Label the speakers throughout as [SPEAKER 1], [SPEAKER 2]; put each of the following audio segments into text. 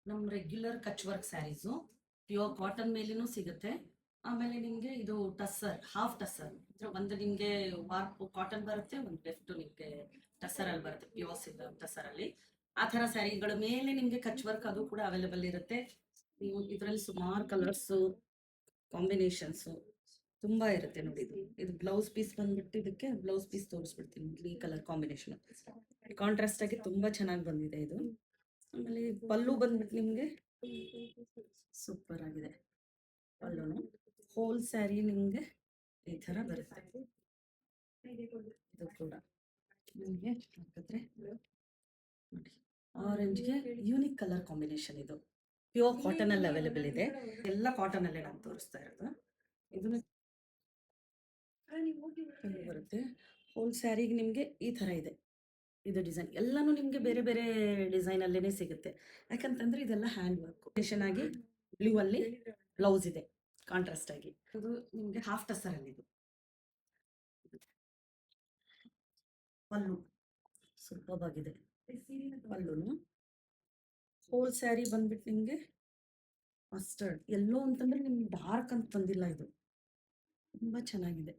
[SPEAKER 1] ನಮ್ಮ ರೆಗ್ಯುಲರ್ ಕಚ್ work saris pure cotton ಮೇಲೇನೂ ಸಿಗುತ್ತೆ. ಆಮೇಲೆ ನಿಮಗೆ ಇದು ಟಸ್ಸರ್, ಹಾಫ್ ಟಸ್ಸರ್, ಒಂದು ನಿಮಗೆ ವಾರ್ಪ್ ಕಾಟನ್ ಬರುತ್ತೆ, ಒಂದು ಲೆಫ್ಟ್ ನಿಮಗೆ ಟಸ್ಸರಲ್ಲಿ ಬರುತ್ತೆ, ಪ್ಯೂರ್ ಟಸ್ಸರಲ್ಲಿ. ಆ ಥರ ಸ್ಯಾರಿಗಳ ಮೇಲೆ ನಿಮಗೆ ಕಚ್ ವರ್ಕ್ ಅದು ಕೂಡ ಅವೈಲೇಬಲ್ ಇರುತ್ತೆ. ನೀವು ಇದರಲ್ಲಿ ಸುಮಾರು ಕಲರ್ಸು ಕಾಂಬಿನೇಷನ್ಸು ತುಂಬ ಇರುತ್ತೆ ನೋಡಿ. ಇದು ಬ್ಲೌಸ್ ಪೀಸ್ ಬಂದ್ಬಿಟ್ಟು, ಇದಕ್ಕೆ ಬ್ಲೌಸ್ ಪೀಸ್ ತೋರಿಸ್ಬಿಡ್ತೀನಿ. ಈ ಕಲರ್ ಕಾಂಬಿನೇಷನ್ ಕಾಂಟ್ರಾಸ್ಟ್ ಆಗಿ ತುಂಬ ಚೆನ್ನಾಗಿ ಬಂದಿದೆ ಇದು. ಆಮೇಲೆ ಪಲ್ಲು ಬಂದ್ಬಿಟ್ಟು ನಿಮಗೆ ಸೂಪರ್ ಆಗಿದೆ. ಪಲ್ಲುನು ಹೋಲ್ ಸ್ಯಾರಿ ನಿಮಗೆ ಈ ಥರ ಬರುತ್ತೆ. ಇದು ಕೂಡ ನಿಮಗೆ ಹಾಕಿದ್ರೆ ನೋಡಿ, ಆರೆಂಜ್ಗೆ ಯೂನಿಕ್ ಕಲರ್ ಕಾಂಬಿನೇಷನ್. ಇದು ಪ್ಯೂರ್ ಕಾಟನ್ ಅಲ್ಲಿ ಅವೈಲೇಬಲ್ ಇದೆ. ಎಲ್ಲ ಕಾಟನ್ ಅಲ್ಲೇ ನಾನು ತೋರಿಸ್ತಾ ಇರೋದು. ಇದನ್ನು ಬರುತ್ತೆ. ಹೋಲ್ ಸ್ಯಾರಿಗೆ ನಿಮಗೆ ಈ ಥರ ಇದೆ. ಇದು ಡಿಸೈನ್ ಎಲ್ಲಾನು ನಿಮಗೆ ಬೇರೆ ಬೇರೆ ಡಿಸೈನ್ ಅಲ್ಲೇನೆ ಸಿಗುತ್ತೆ. ಯಾಕಂತಂದ್ರೆ ಇದೆಲ್ಲ ಹ್ಯಾಂಡ್ ವರ್ಕ್. ಕಾಂಬಿನೇಷನ್ ಆಗಿ ಬ್ಲೂ ಅಲ್ಲಿ ಬ್ಲೌಸ್ ಇದೆ ಕಾಂಟ್ರಾಸ್ಟ್ ಆಗಿ. ಇದು ನಿಮಗೆ ಹಾಫ್ ಟಸರ್ ಅಲ್ಲಿ. ಇದು ಪಲ್ಲು ಸೂಪರ್ ಆಗಿದೆ. ಪಲ್ಲುನು ಹೋಲ್ ಸ್ಯಾರಿ ಬಂದ್ಬಿಟ್ಟು ನಿಮಗೆ ಮಸ್ಟರ್ಡ್ ಎಲ್ಲೋ ಅಂತಂದ್ರೆ ನಿಮ್ಗೆ ಡಾರ್ಕ್ ಅಂತ ಬಂದಿಲ್ಲ. ಇದು ತುಂಬಾ ಚೆನ್ನಾಗಿದೆ.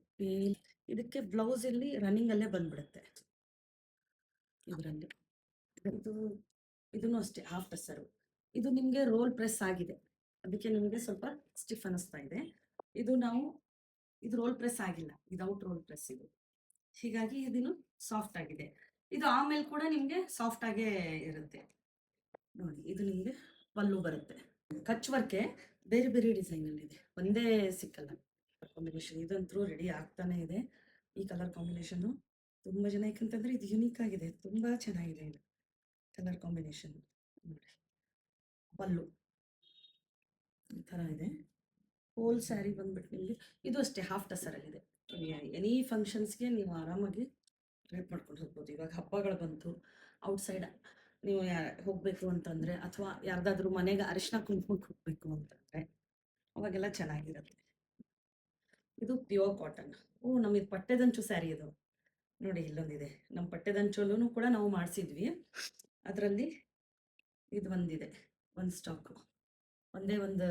[SPEAKER 1] ಇದಕ್ಕೆ ಬ್ಲೌಸ್ ಇಲ್ಲಿ ರನ್ನಿಂಗ್ ಅಲ್ಲೇ ಬಂದ್ಬಿಡುತ್ತೆ ಇದರಲ್ಲಿ. ಇದು ಇದನ್ನು ಅಷ್ಟೇ ಹಾಫ್ ಟಸರು. ಇದು ನಿಮಗೆ ರೋಲ್ ಪ್ರೆಸ್ ಆಗಿದೆ, ಅದಕ್ಕೆ ನಿಮಗೆ ಸ್ವಲ್ಪ ಸ್ಟಿಫ್ ಅನ್ನಿಸ್ತಾ ಇದೆ. ಇದು ರೋಲ್ ಪ್ರೆಸ್ ಆಗಿಲ್ಲ, ವಿದೌಟ್ ರೋಲ್ ಪ್ರೆಸ್ ಇದು. ಹೀಗಾಗಿ ಇದನ್ನು ಸಾಫ್ಟ್ ಆಗಿದೆ. ಇದು ಆಮೇಲೆ ಕೂಡ ನಿಮಗೆ ಸಾಫ್ಟ್ ಆಗೇ ಇರುತ್ತೆ ನೋಡಿ. ಇದು ನಿಮಗೆ ಪಲ್ಲು ಬರುತ್ತೆ. ಕಚ್ ವರ್ಕೆ ಬೇರೆ ಬೇರೆ ಡಿಸೈನ್ ಅಲ್ಲಿ ಇದೆ, ಒಂದೇ ಸಿಕ್ಕಲ್ಲ ಕಾಂಬಿನೇಷನ್. ಇದಂತೂ ರೆಡಿ ಆಗ್ತಾನೆ ಇದೆ ಈ ಕಲರ್ ಕಾಂಬಿನೇಷನ್. ತುಂಬಾ ಜನ, ಯಾಕಂತಂದ್ರೆ ಇದು ಯುನೀಕ್ ಆಗಿದೆ, ತುಂಬಾ ಚೆನ್ನಾಗಿದೆ ಇದು ಕಲರ್ ಕಾಂಬಿನೇಷನ್ ನೋಡಿ. ಪಲ್ಲು ಈ ಥರ ಇದೆ. ಹೋಲ್ ಸ್ಯಾರಿ ಬಂದ್ಬಿಟ್ಟು ನಿಮಗೆ ಇದು ಅಷ್ಟೇ ಹಾಫ್ ಟಸರಲ್ಲಿದೆ. ಎನಿ ಫಂಕ್ಷನ್ಸ್ಗೆ ನೀವು ಆರಾಮಾಗಿ ರೇಟ್ ಮಾಡ್ಕೊಂಡು ಹೋಗ್ಬೋದು. ಇವಾಗ ಹಬ್ಬಗಳು ಬಂತು, ಔಟ್ಸೈಡ್ ನೀವು ಹೋಗಬೇಕು ಅಂತಂದರೆ, ಅಥವಾ ಯಾರ್ದಾದ್ರೂ ಮನೆಗೆ ಅರಿಶಿನ ಕುಂಕುಮಕ್ಕೆ ಹೋಗಬೇಕು ಅಂತಂದರೆ ಅವಾಗೆಲ್ಲ ಚೆನ್ನಾಗಿರುತ್ತೆ. ಇದು ಪ್ಯೂರ್ ಕಾಟನ್. ನಮಗೆ ಪಟ್ಟೆದಂಚು ಸ್ಯಾರಿ ಇದು ನೋಡಿ. ಇಲ್ಲೊಂದಿದೆ, ನಮ್ಮ ಪಟ್ಟೆದಂಚಲ್ಲೂ ಕೂಡ ನಾವು ಮಾಡಿಸಿದ್ವಿ. ಅದರಲ್ಲಿ ಇದು ಒಂದಿದೆ, ಒಂದು ಸ್ಟಾಕು ಒಂದೇ ಒಂದು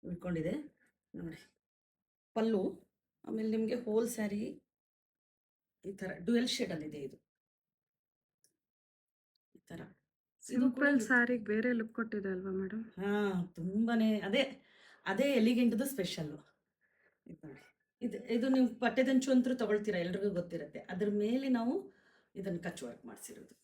[SPEAKER 1] ಉಳ್ಕೊಂಡಿದೆ ನೋಡಿ. ಪಲ್ಲು ಆಮೇಲೆ ನಿಮಗೆ ಹೋಲ್ ಸ್ಯಾರಿ ಈ ಥರ ಡ್ಯುಯಲ್ ಶೇಡಲ್ಲಿದೆ. ಇದು ಈ ಥರ
[SPEAKER 2] ಸಿಂಪಲ್ ಸ್ಯಾರಿಗೆ ಬೇರೆ ಲುಕ್ ಕೊಟ್ಟಿದೆ ಅಲ್ವಾ ಮೇಡಮ್?
[SPEAKER 1] ಹಾಂ, ತುಂಬಾನೇ ಅದೇ ಎಲಿಗೆಂಟ್ದು ಸ್ಪೆಷಲ್ಲು ಇದು ನೋಡಿ. ಇದು ನೀವು ಪಟ್ಟೆದಂಚು ಅಂತೂ ತಗೊಳ್ತೀರಾ, ಎಲ್ರಿಗೂ ಗೊತ್ತಿರುತ್ತೆ. ಅದ್ರ ಮೇಲೆ ನಾವು ಇದನ್ನು ಕಚ್ ವರ್ಕ್ ಮಾಡಿಸಿರೋದು.